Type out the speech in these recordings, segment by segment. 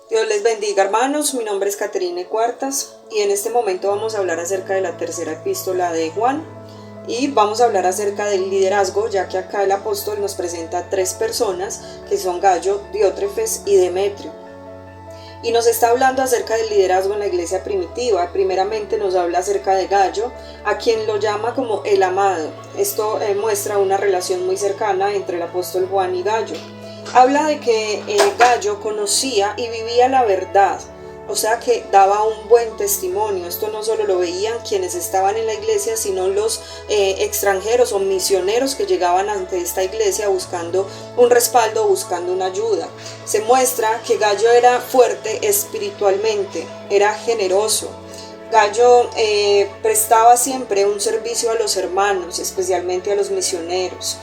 Dios les bendiga, hermanos. Mi nombre es Caterine Cuartas y en este momento vamos a hablar acerca de la tercera epístola de Juan y vamos a hablar acerca del liderazgo, ya que acá el apóstol nos presenta tres personas que son Gallo, Diótrefes y Demetrio. Y nos está hablando acerca del liderazgo en la iglesia primitiva. Primeramente nos habla acerca de Gallo, a quien lo llama como el amado. Esto muestra una relación muy cercana entre el apóstol Juan y Gallo. Habla de que Gallo conocía y vivía la verdad, o sea que daba un buen testimonio. Esto no solo lo veían quienes estaban en la iglesia, sino los extranjeros o misioneros que llegaban ante esta iglesia buscando un respaldo, buscando una ayuda. Se muestra que Gallo era fuerte espiritualmente, era generoso. Gallo prestaba siempre un servicio a los hermanos, especialmente a los misioneros.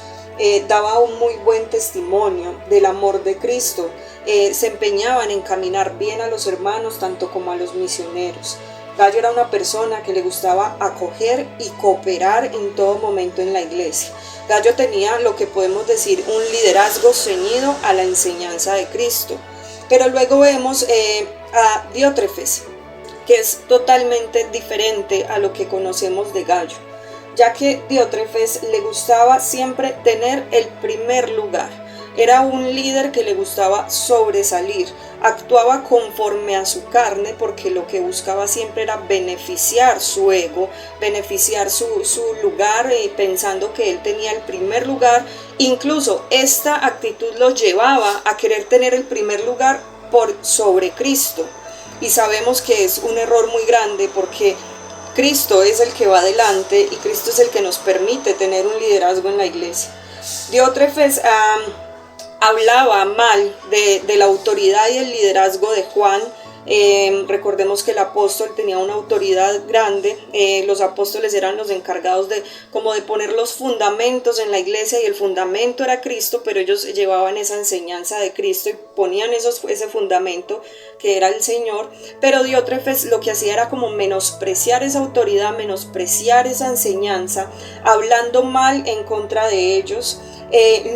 Daba un muy buen testimonio del amor de Cristo. Se empeñaban en caminar bien a los hermanos tanto como a los misioneros. Gallo era una persona que le gustaba acoger y cooperar en todo momento en la iglesia. Gallo tenía lo que podemos decir un liderazgo ceñido a la enseñanza de Cristo. Pero luego vemos a Diótrefes, que es totalmente diferente a lo que conocemos de Gallo, ya que Diótrefes le gustaba siempre tener el primer lugar. Era un líder que le gustaba sobresalir, actuaba conforme a su carne porque lo que buscaba siempre era beneficiar su ego, beneficiar su lugar, pensando que él tenía el primer lugar. Incluso esta actitud lo llevaba a querer tener el primer lugar por sobre Cristo. Y sabemos que es un error muy grande porque Cristo es el que va adelante y Cristo es el que nos permite tener un liderazgo en la iglesia. Diótrefes hablaba mal de la autoridad y el liderazgo de Juan. Recordemos que el apóstol tenía una autoridad grande. Los apóstoles eran los encargados de poner los fundamentos en la iglesia, y el fundamento era Cristo, pero ellos llevaban esa enseñanza de Cristo y ponían ese fundamento que era el Señor. Pero Diótrefes lo que hacía era como menospreciar esa autoridad, menospreciar esa enseñanza, hablando mal en contra de ellos.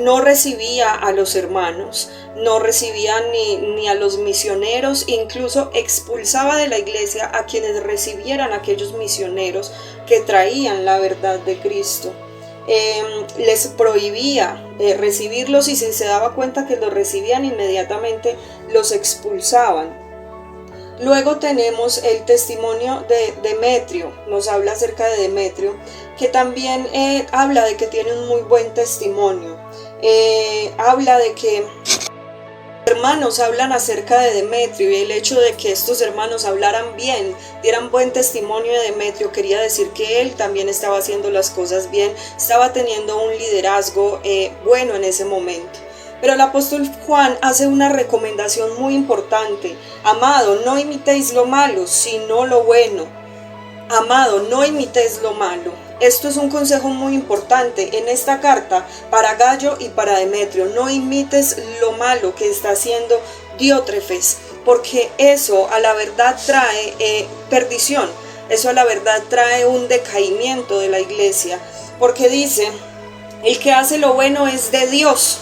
No recibía a los hermanos, no recibía ni a los misioneros, incluso expulsaba de la iglesia a quienes recibieran a aquellos misioneros que traían la verdad de Cristo. Les prohibía recibirlos, y si se daba cuenta que los recibían, inmediatamente los expulsaban. Luego tenemos el testimonio de Demetrio. Nos habla acerca de Demetrio, que también habla de que tiene un muy buen testimonio. Habla de que hermanos hablan acerca de Demetrio, y el hecho de que estos hermanos hablaran bien, dieran buen testimonio de Demetrio, quería decir que él también estaba haciendo las cosas bien, estaba teniendo un liderazgo bueno en ese momento. Pero el apóstol Juan hace una recomendación muy importante. Amado, no imitéis lo malo, sino lo bueno. Amado, no imitéis lo malo. Esto es un consejo muy importante en esta carta para Gallo y para Demetrio. No imites lo malo que está haciendo Diótrefes, porque eso a la verdad trae perdición. Eso a la verdad trae un decaimiento de la iglesia, porque dice: el que hace lo bueno es de Dios,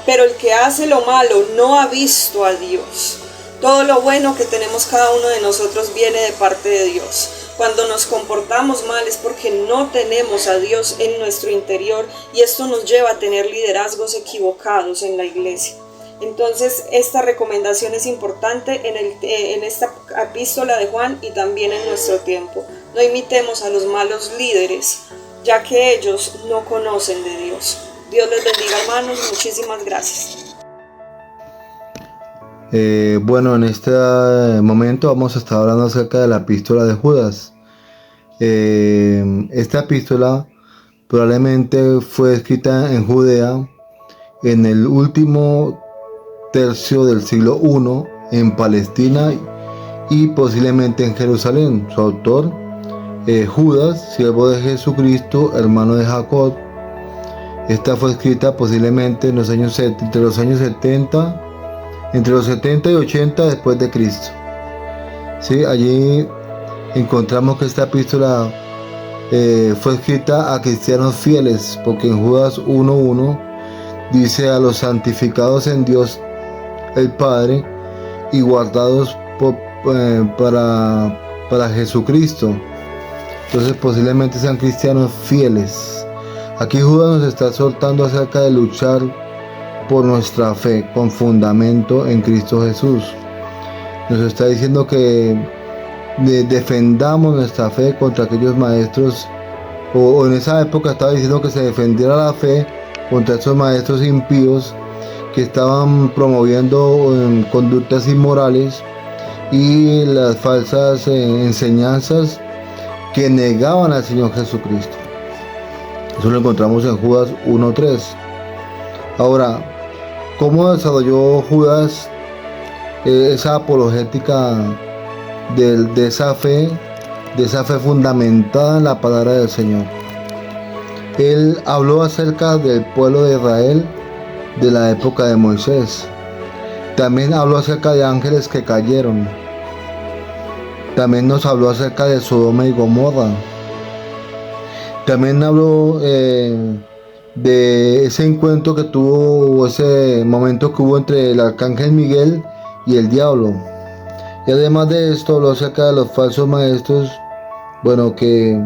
pero el que hace lo malo no ha visto a Dios. Todo lo bueno que tenemos cada uno de nosotros viene de parte de Dios. Cuando nos comportamos mal es porque no tenemos a Dios en nuestro interior, y esto nos lleva a tener liderazgos equivocados en la iglesia. Entonces esta recomendación es importante en esta epístola de Juan y también en nuestro tiempo. No imitemos a los malos líderes, ya que ellos no conocen de Dios. Dios les bendiga, hermanos. Muchísimas gracias. Bueno, en este momento vamos a estar hablando acerca de la epístola de Judas. Esta epístola probablemente fue escrita en Judea en el último tercio del siglo I, en Palestina y posiblemente en Jerusalén. Su autor, Judas, siervo de Jesucristo, hermano de Jacob. Esta fue escrita posiblemente en los años entre los 70 y 80 después de Cristo. Sí, allí encontramos que esta epístola fue escrita a cristianos fieles, porque en Judas 1:1 dice: a los santificados en Dios el Padre, y guardados para Jesucristo. Entonces posiblemente sean cristianos fieles. Aquí Judas nos está soltando acerca de luchar por nuestra fe con fundamento en Cristo Jesús. Nos está diciendo que defendamos nuestra fe contra aquellos maestros, o en esa época estaba diciendo que se defendiera la fe contra esos maestros impíos que estaban promoviendo conductas inmorales y las falsas enseñanzas que negaban al Señor Jesucristo. Eso lo encontramos en Judas 1:3. Ahora, ¿cómo desarrolló Judas esa apologética de esa fe fundamentada en la palabra del Señor? Él habló acerca del pueblo de Israel de la época de Moisés. También habló acerca de ángeles que cayeron. También nos habló acerca de Sodoma y Gomorra. También habló de ese encuentro que tuvo, o ese momento que hubo entre el arcángel Miguel y el diablo. Y además de esto habló acerca de los falsos maestros, que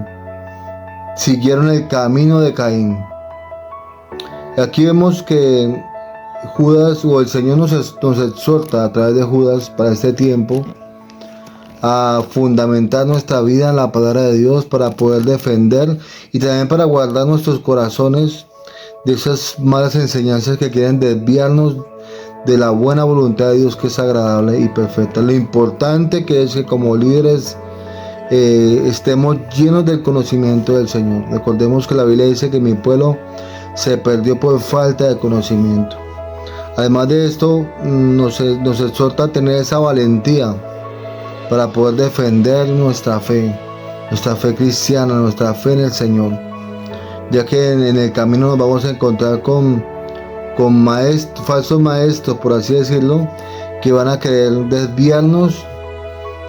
siguieron el camino de Caín. Aquí vemos que Judas, o el Señor nos exhorta a través de Judas para este tiempo a fundamentar nuestra vida en la palabra de Dios para poder defender y también para guardar nuestros corazones de esas malas enseñanzas que quieren desviarnos de la buena voluntad de Dios, que es agradable y perfecta. Lo importante que es que como líderes estemos llenos del conocimiento del Señor. Recordemos que la Biblia dice que mi pueblo se perdió por falta de conocimiento. Además de esto, nos exhorta a tener esa valentía para poder defender nuestra fe cristiana, nuestra fe en el Señor, ya que en el camino nos vamos a encontrar con falsos maestros, por así decirlo, que van a querer desviarnos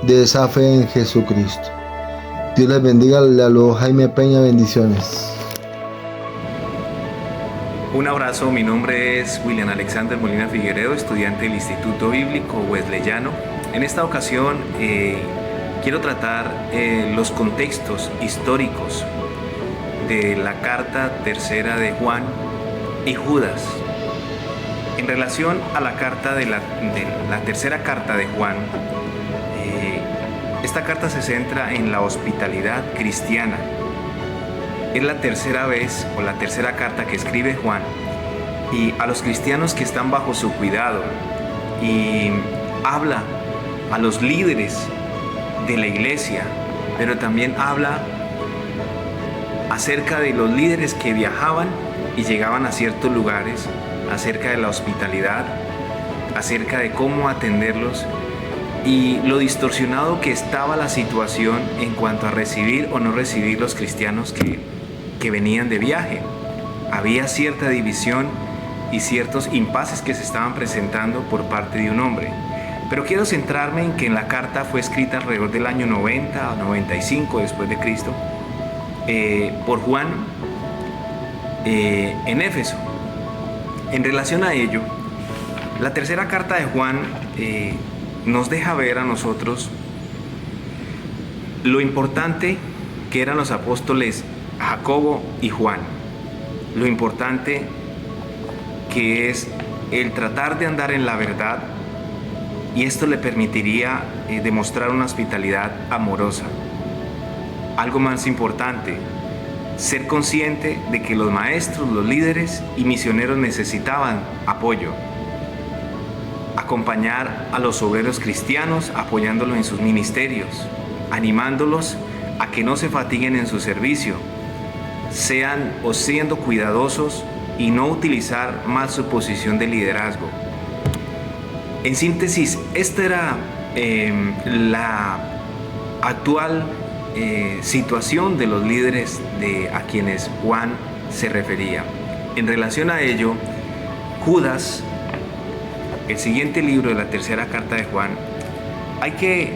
de esa fe en Jesucristo. Dios les bendiga. Le habló Jaime Peña. Bendiciones. Un abrazo, mi nombre es William Alexander Molina Figueredo, estudiante del Instituto Bíblico Wesleyano. En esta ocasión quiero tratar los contextos históricos de la carta tercera de Juan y Judas. En relación a la carta de la tercera carta de Juan, esta carta se centra en la hospitalidad cristiana. Es la tercera vez o la tercera carta que escribe Juan, y a los cristianos que están bajo su cuidado, y habla a los líderes de la iglesia, pero también habla acerca de los líderes que viajaban y llegaban a ciertos lugares, acerca de la hospitalidad, acerca de cómo atenderlos y lo distorsionado que estaba la situación en cuanto a recibir o no recibir los cristianos que venían de viaje. Había cierta división y ciertos impases que se estaban presentando por parte de un hombre. Pero quiero centrarme en que la carta fue escrita alrededor del año 90 o 95 después de Cristo por Juan en Éfeso. En relación a ello, la tercera carta de Juan nos deja ver a nosotros lo importante que eran los apóstoles Jacobo y Juan, lo importante que es el tratar de andar en la verdad, y esto le permitiría demostrar una hospitalidad amorosa. Algo más importante, ser consciente de que los maestros, los líderes y misioneros necesitaban apoyo. Acompañar a los obreros cristianos apoyándolos en sus ministerios, animándolos a que no se fatiguen en su servicio, siendo cuidadosos y no utilizar mal su posición de liderazgo. En síntesis, esta era la actual situación de los líderes a quienes Juan se refería. En relación a ello, Judas, el siguiente libro de la tercera carta de Juan, hay que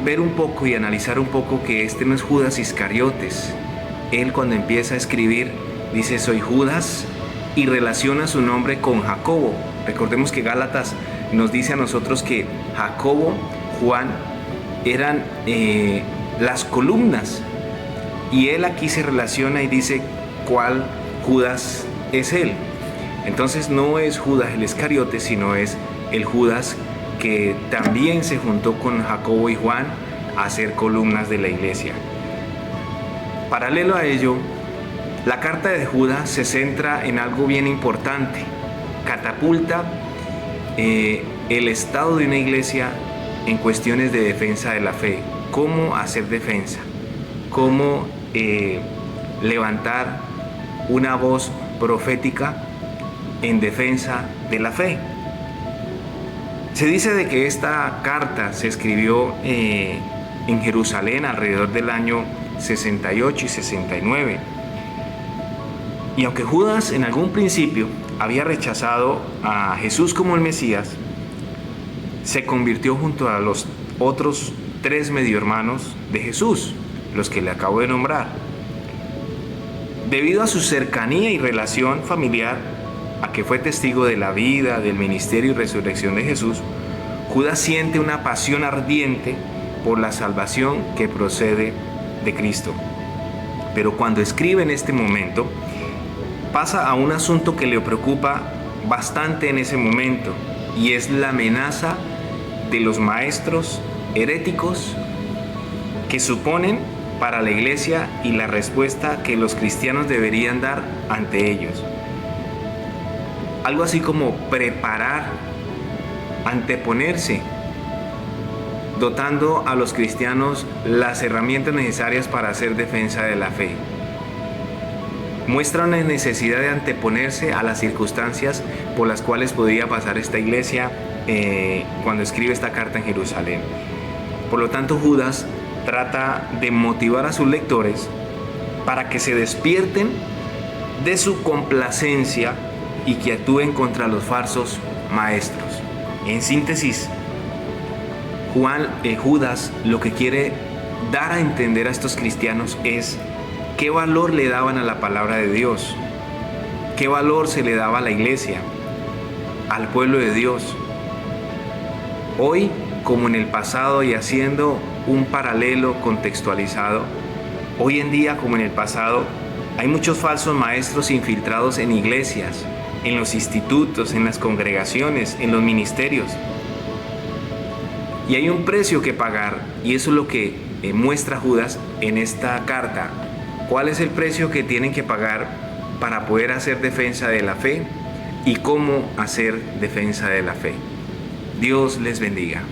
ver un poco y analizar un poco que este no es Judas Iscariotes. Él, cuando empieza a escribir, dice: soy Judas, y relaciona su nombre con Jacobo. Recordemos que Gálatas nos dice a nosotros que Jacobo, Juan, eran las columnas. Y él aquí se relaciona y dice cuál Judas es él. Entonces no es Judas el Iscariote, sino es el Judas que también se juntó con Jacobo y Juan a hacer columnas de la iglesia. Paralelo a ello, la carta de Judas se centra en algo bien importante. Catapulta el estado de una iglesia en cuestiones de defensa de la fe. Cómo hacer defensa, cómo levantar una voz profética en defensa de la fe. Se dice de que esta carta se escribió en Jerusalén alrededor del año 68 y 69. Y aunque Judas en algún principio había rechazado a Jesús como el Mesías, se convirtió junto a los otros 3 medio hermanos de Jesús, los que le acabo de nombrar. Debido a su cercanía y relación familiar, a que fue testigo de la vida, del ministerio y resurrección de Jesús, Judas siente una pasión ardiente por la salvación que procede de Cristo. Pero cuando escribe en este momento, pasa a un asunto que le preocupa bastante en ese momento, y es la amenaza de los maestros heréticos que suponen para la iglesia y la respuesta que los cristianos deberían dar ante ellos. Algo así como preparar, anteponerse, dotando a los cristianos las herramientas necesarias para hacer defensa de la fe. Muestra una necesidad de anteponerse a las circunstancias por las cuales podría pasar esta iglesia cuando escribe esta carta en Jerusalén. Por lo tanto, Judas trata de motivar a sus lectores para que se despierten de su complacencia y que actúen contra los falsos maestros. En síntesis, Judas lo que quiere dar a entender a estos cristianos es qué valor le daban a la palabra de Dios, qué valor se le daba a la iglesia, al pueblo de Dios. Hoy, como en el pasado, y haciendo un paralelo contextualizado, hoy en día como en el pasado, hay muchos falsos maestros infiltrados en iglesias, en los institutos, en las congregaciones, en los ministerios. Y hay un precio que pagar, y eso es lo que muestra Judas en esta carta. ¿Cuál es el precio que tienen que pagar para poder hacer defensa de la fe? ¿Y cómo hacer defensa de la fe? Dios les bendiga.